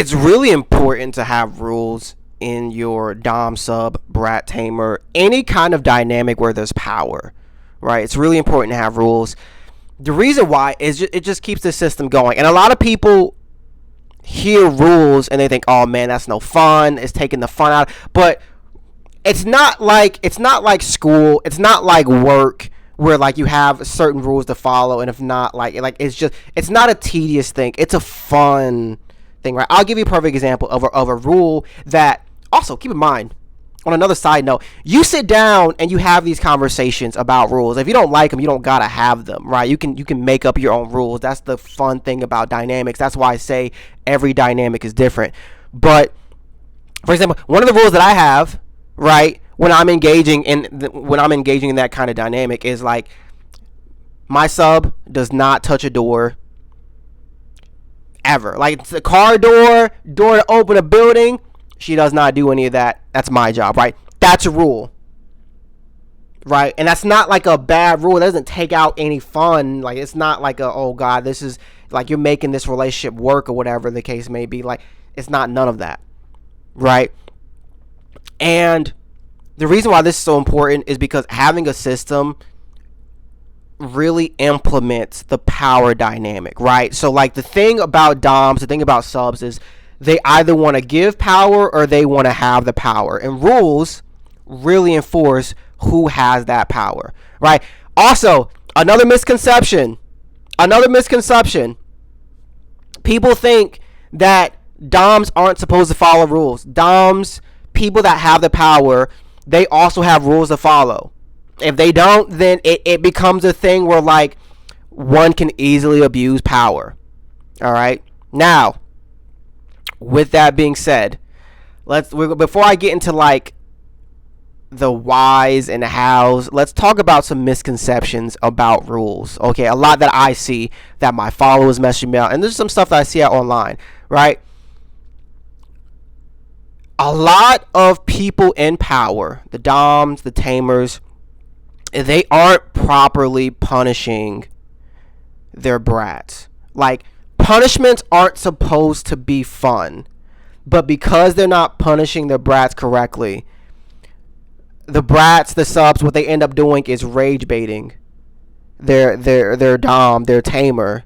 it's really important to have rules in your dom, sub, brat, tamer, any kind of dynamic where there's power, right? It's really important to have rules. The reason why is it just keeps the system going. And a lot of people hear rules and they think, oh man, that's no fun. It's taking the fun out. But it's not like school. It's not like work where like you have certain rules to follow, and if not, like it's not a tedious thing. It's a fun thing, right? I'll give you a perfect example of a rule that, also keep in mind, on another side note, you sit down and you have these conversations about rules. If you don't like them, you don't gotta have them, right? You can make up your own rules. That's the fun thing about dynamics. That's why I say every dynamic is different. But for example, one of the rules that I have, right, when I'm engaging in that kind of dynamic is like, my sub does not touch a door ever. Like, it's the car door to open a building, she does not do any of that. That's my job, right? That's a rule, right? And that's not like a bad rule. It doesn't take out any fun. Like, it's not like oh god, this is like you're making this relationship work or whatever the case may be. Like, it's not none of that, right? And the reason why this is so important is because having a system really implements the power dynamic, right? So like the thing about doms, the thing about subs is they either want to give power or they want to have the power. And rules really enforce who has that power, right? Also, another misconception. People think that doms aren't supposed to follow rules. Doms, people that have the power, they also have rules to follow. If they don't, then it becomes a thing where like one can easily abuse power. All right. Now, with that being said, before I get into like the whys and hows, let's talk about some misconceptions about rules. Okay, a lot that I see that my followers message me out, and there's some stuff that I see out online, right? A lot of people in power, the doms, the tamers, they aren't properly punishing their brats. Like, punishments aren't supposed to be fun, but because they're not punishing their brats correctly, the brats, the subs, what they end up doing is rage baiting their dom, their tamer,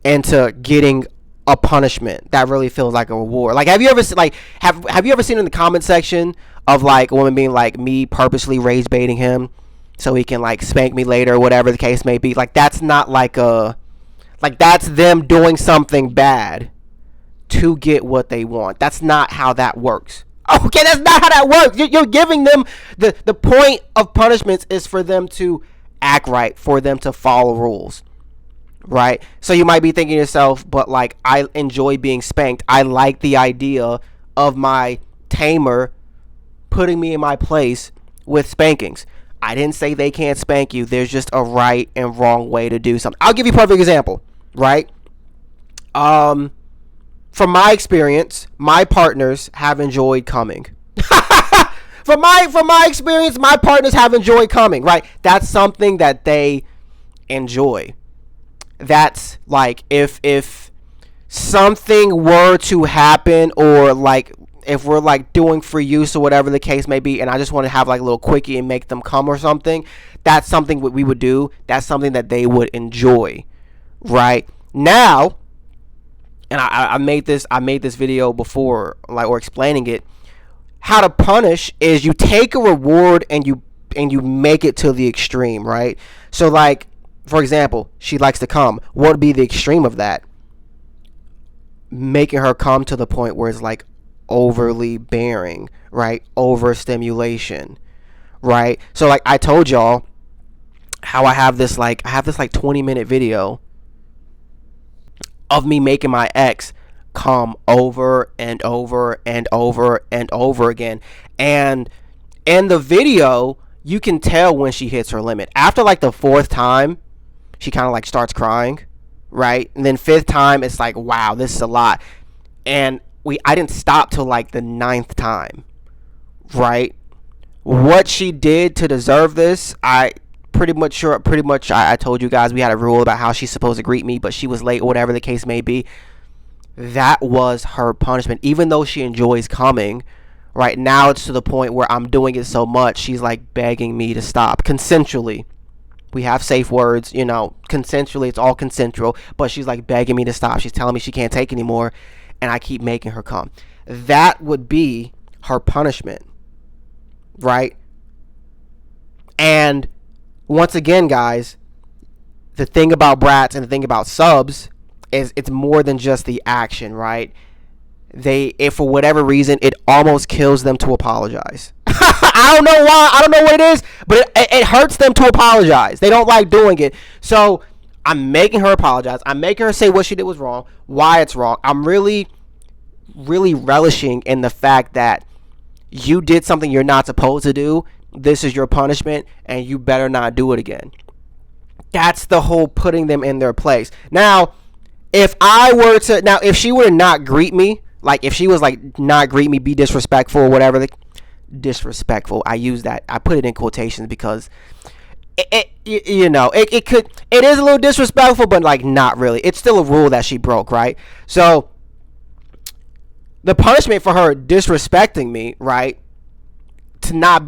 into getting a punishment that really feels like a reward. Like, have you ever have you ever seen in the comment section of like a woman being like, me purposely rage baiting him so he can like spank me later or whatever the case may be? Like, that's not like that's them doing something bad to get what they want. That's not how that works. Okay, that's not how that works. You're giving them the point of punishments is for them to act right, for them to follow rules. Right? So you might be thinking to yourself, but like, I enjoy being spanked. I like the idea of my tamer putting me in my place with spankings. I didn't say they can't spank you. There's just a right and wrong way to do something. I'll give you a perfect example, right? From my experience, my partners have enjoyed coming. From my experience, my partners have enjoyed coming, right? That's something that they enjoy. That's like, if something were to happen, or like if we're like doing free use or whatever the case may be, and I just want to have like a little quickie and make them come or something, that's something we would do. That's something that they would enjoy, right? Now, and I made this video before, like, or explaining it. How to punish is you take a reward and you make it to the extreme, right? So like, for example, she likes to come. What would be the extreme of that? Making her come to the point where it's like overly bearing, right? Overstimulation, right? So like I told y'all how I have this like 20-minute video of me making my ex come over and over and over and over again. And in the video, you can tell when she hits her limit. After like the fourth time, she kind of like starts crying, right? And then fifth time, it's like, wow, this is a lot. And I didn't stop till like the ninth time, right? What she did to deserve this, I told you guys we had a rule about how she's supposed to greet me, but she was late or whatever the case may be. that was her punishment. Even though she enjoys coming, right now it's to the point where I'm doing it so much, she's like begging me to stop consensually. We have safe words, consensually, it's all consensual, but she's like begging me to stop. She's telling me she can't take anymore, and I keep making her come. That would be her punishment, right? And once again, guys, the thing about brats and the thing about subs is it's more than just the action, right? If for whatever reason, it almost kills them to apologize. I don't know why. I don't know what it is, but it hurts them to apologize. They don't like doing it. So I'm making her apologize. I'm making her say what she did was wrong, why it's wrong. I'm really, really relishing in the fact that you did something you're not supposed to do. This is your punishment, and you better not do it again. That's the whole putting them in their place. Now, if she were to not greet me, like if she was like not greet me, be disrespectful or whatever, disrespectful. I use that. I put it in quotations because it is a little disrespectful, but like not really. It's still a rule that she broke, right? So the punishment for her disrespecting me, right, to not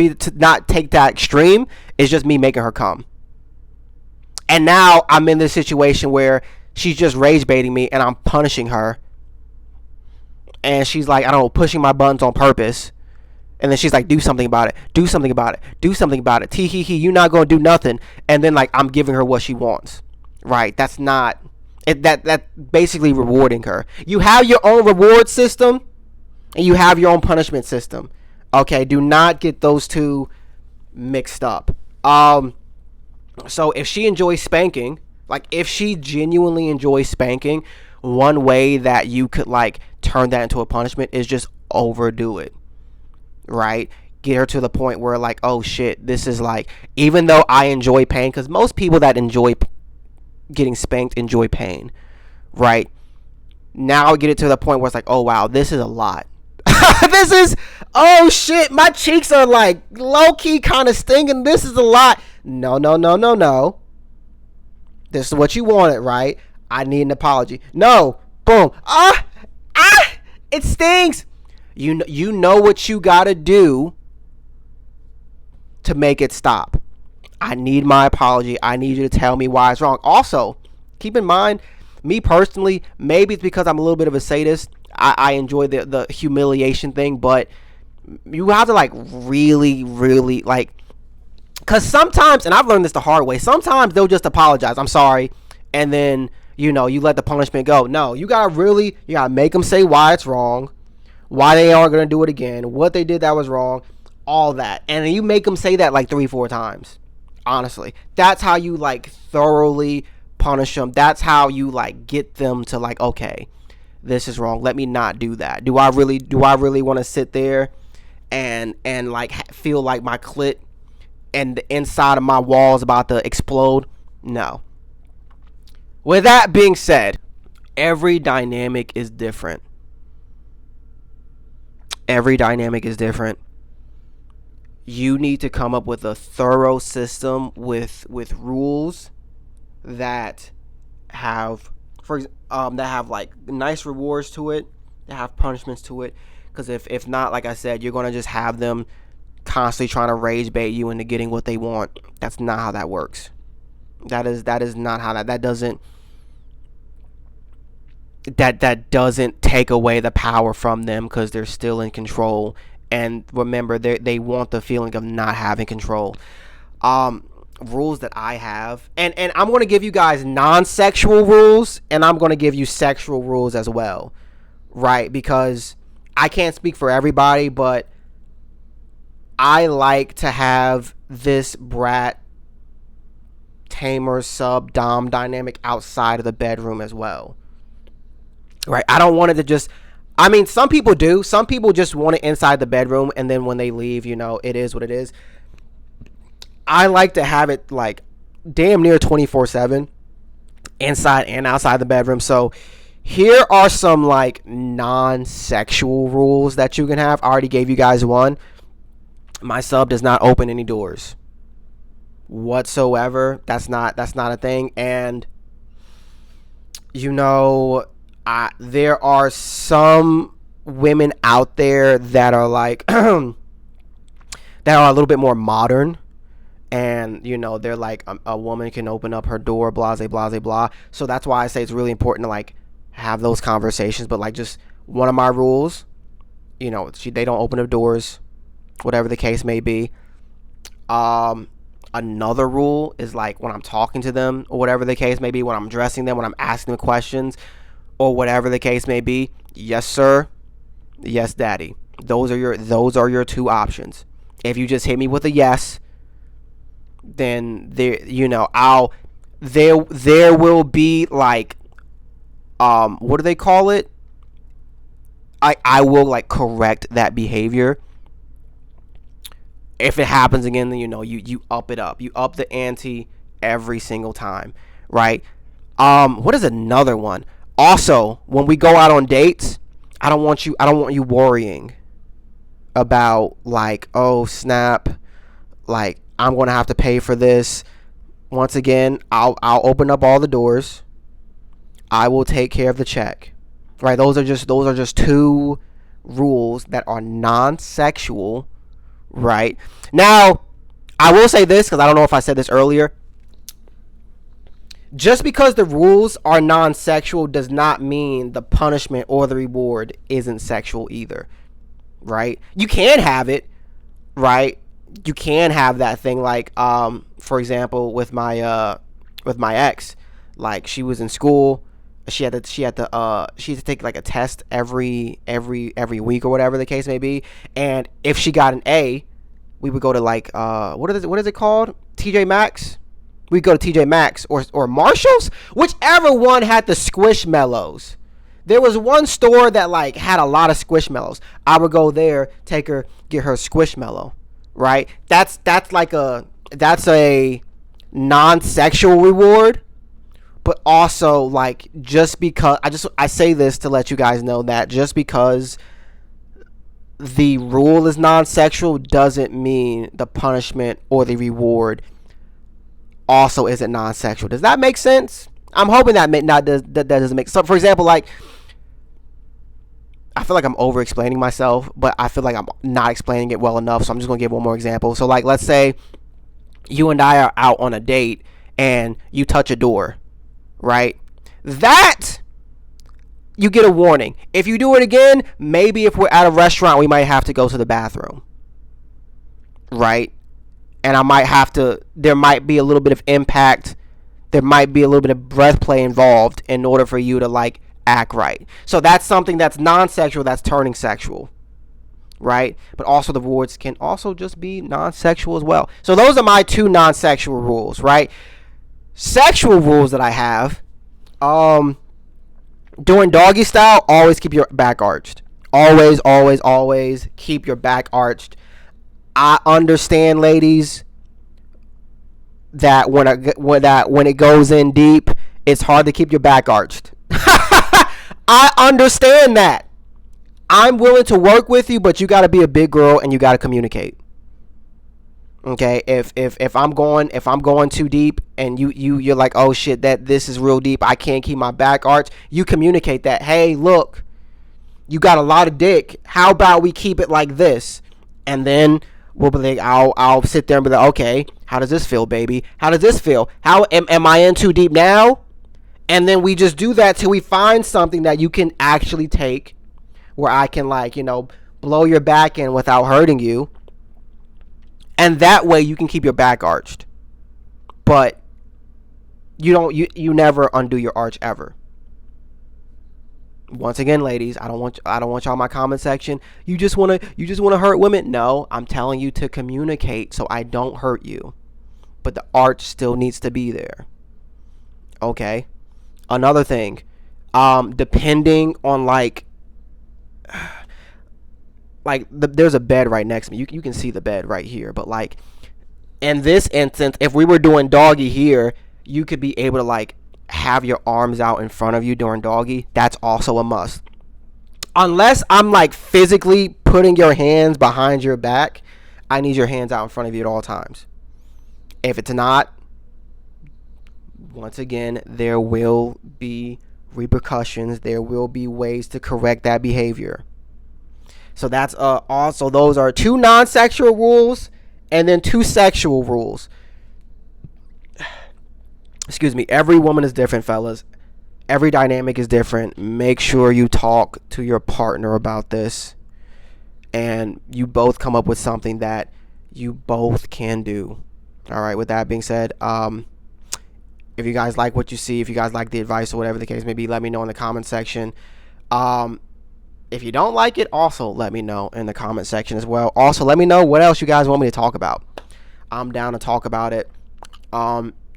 take that extreme is just me making her come. And now I'm in this situation where she's just rage baiting me and I'm punishing her. And she's like, I don't know, pushing my buttons on purpose. And then she's like, do something about it. Do something about it. Do something about it. Tee-hee-hee, you're not going to do nothing. And then like I'm giving her what she wants. Right? That's not that basically rewarding her. You have your own reward system and you have your own punishment system. Okay, do not get those two mixed up. So if she enjoys spanking, like if she genuinely enjoys spanking, one way that you could like turn that into a punishment is just overdo it. Right? Get her to the point where like, oh shit, this is like, even though I enjoy pain, because most people that enjoy getting spanked enjoy pain, right? Now get it to the point where it's like, oh wow, this is a lot. This is, oh shit, my cheeks are like low-key kind of stinging. This is a lot. No. This is what you wanted, right? I need an apology. No. Boom. It stings. You know what you gotta do to make it stop. I need my apology. I need you to tell me why it's wrong. Also, keep in mind, me personally, maybe it's because I'm a little bit of a sadist. I enjoy the humiliation thing, but you have to like really, really like, because sometimes, and I've learned this the hard way, sometimes they'll just apologize. I'm sorry. And then, you let the punishment go. No, you gotta make them say why it's wrong, why they aren't going to do it again, what they did that was wrong, all that. And then you make them say that like 3-4 times. Honestly, that's how you like thoroughly punish them. That's how you like get them to like, okay, this is wrong. Let me not do that. Do I really want to sit there and like feel like my clit and the inside of my wall is about to explode? No. With that being said, every dynamic is different. Every dynamic is different. You need to come up with a thorough system with rules that have like nice rewards to it, that have punishments to it. Because if not, like I said, you're gonna just have them constantly trying to rage bait you into getting what they want. That's not how that works. That is not how that doesn't take away the power from them, because they're still in control. And remember, they want the feeling of not having control. Rules that I have, and I'm going to give you guys non-sexual rules, and I'm going to give you sexual rules as well, right? Because I can't speak for everybody, but I like to have this brat tamer sub dom dynamic outside of the bedroom as well, right? I don't want it to just, I mean, some people do. Some people just want it inside the bedroom, and then when they leave, it is what it is. I like to have it like damn near 24/7 inside and outside the bedroom. So here are some like non-sexual rules that you can have. I already gave you guys one. My sub does not open any doors whatsoever. That's not a thing. And There are some women out there that are like that are a little bit more modern, and they're like a woman can open up her door, blah blah blah blah. So that's why I say it's really important to like have those conversations. But like, just one of my rules, they don't open up doors, whatever the case may be. Another rule is like when I'm talking to them or whatever the case may be, when I'm addressing them, when I'm asking them questions or whatever the case may be, yes sir, yes daddy. Those are your two options. If you just hit me with a yes, then there will be like what do they call it? I will like correct that behavior. If it happens again, then you up it up. You up the ante every single time, right? What is another one? Also, when we go out on dates, I don't want you worrying about like, oh snap, like I'm gonna have to pay for this. Once again, I'll open up all the doors. I will take care of the check. Right? Those are just two rules that are non-sexual. Right? Now, I will say this because I don't know if I said this earlier. Just because the rules are non-sexual does not mean the punishment or the reward isn't sexual either. Right? You can have it, right? You can have that thing like for example with my ex, like she was in school, she had to take like a test every week or whatever the case may be, and if she got an A, we would go to like what is it called? TJ Maxx. We'd go to TJ Maxx or Marshalls, whichever one had the Squishmallows. There was one store that like had a lot of Squishmallows. I would go there, get her Squishmallow, right? That's a non-sexual reward, but also like just because I say this to let you guys know that just because the rule is non-sexual doesn't mean the punishment or the reward also isn't non-sexual. Does that make sense? I'm hoping that doesn't make sense. So for example, like I feel like I'm over explaining myself, but I feel like I'm not explaining it well enough, so I'm just gonna give one more example. So like let's say you and I are out on a date and you touch a door, right? That you get a warning. If you do it again, maybe if we're at a restaurant, we might have to go to the bathroom, right? And there might be a little bit of impact. There might be a little bit of breath play involved in order for you to like act right. So that's something that's non-sexual that's turning sexual, right? But also the rewards can also just be non-sexual as well. So those are my two non-sexual rules, right? Sexual rules that I have, doing doggy style, always keep your back arched. Always, always, always keep your back arched. I understand, ladies, that when it goes in deep, it's hard to keep your back arched. I understand that. I'm willing to work with you, but you got to be a big girl and you got to communicate. Okay, if I'm going too deep and you're like, oh shit, that this is real deep, I can't keep my back arched. You communicate that. Hey, look, you got a lot of dick. How about we keep it like this? And then we'll be like, I'll sit there and be like, okay, how does this feel, baby? How does this feel? How am I in too deep now? And then we just do that till we find something that you can actually take, where I can like, blow your back in without hurting you. And that way you can keep your back arched. But you never undo your arch ever. Once again, ladies, I don't want y'all in my comment section. You just want to hurt women? No, I'm telling you to communicate so I don't hurt you. But the arch still needs to be there. Okay? Another thing, depending on there's a bed right next to me. You can see the bed right here. But like in this instance, if we were doing doggy here, you could be able to like have your arms out in front of you during doggy. That's also a must. Unless I'm like physically putting your hands behind your back, I need your hands out in front of you at all times. If it's not, once again, there will be repercussions. There will be ways to correct that behavior. So that's also, those are 2 non-sexual rules and then 2 sexual rules. Excuse me. Every woman is different, fellas. Every dynamic is different. Make sure you talk to your partner about this and you both come up with something that you both can do. All right, with that being said, if you guys like what you see, if you guys like the advice or whatever the case may be, let me know in the comment section. If you don't like it, also let me know in the comment section as well. Also, let me know what else you guys want me to talk about. I'm down to talk about it.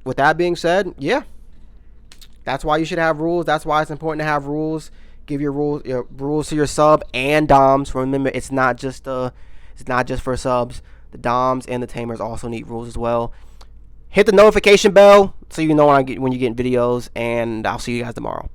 With that being said, yeah, that's why you should have rules. That's why it's important to have rules. Give your rules to your sub and doms. Remember, it's not just for subs. The doms and the tamers also need rules as well. Hit the notification bell so you know when you get videos, and I'll see you guys tomorrow.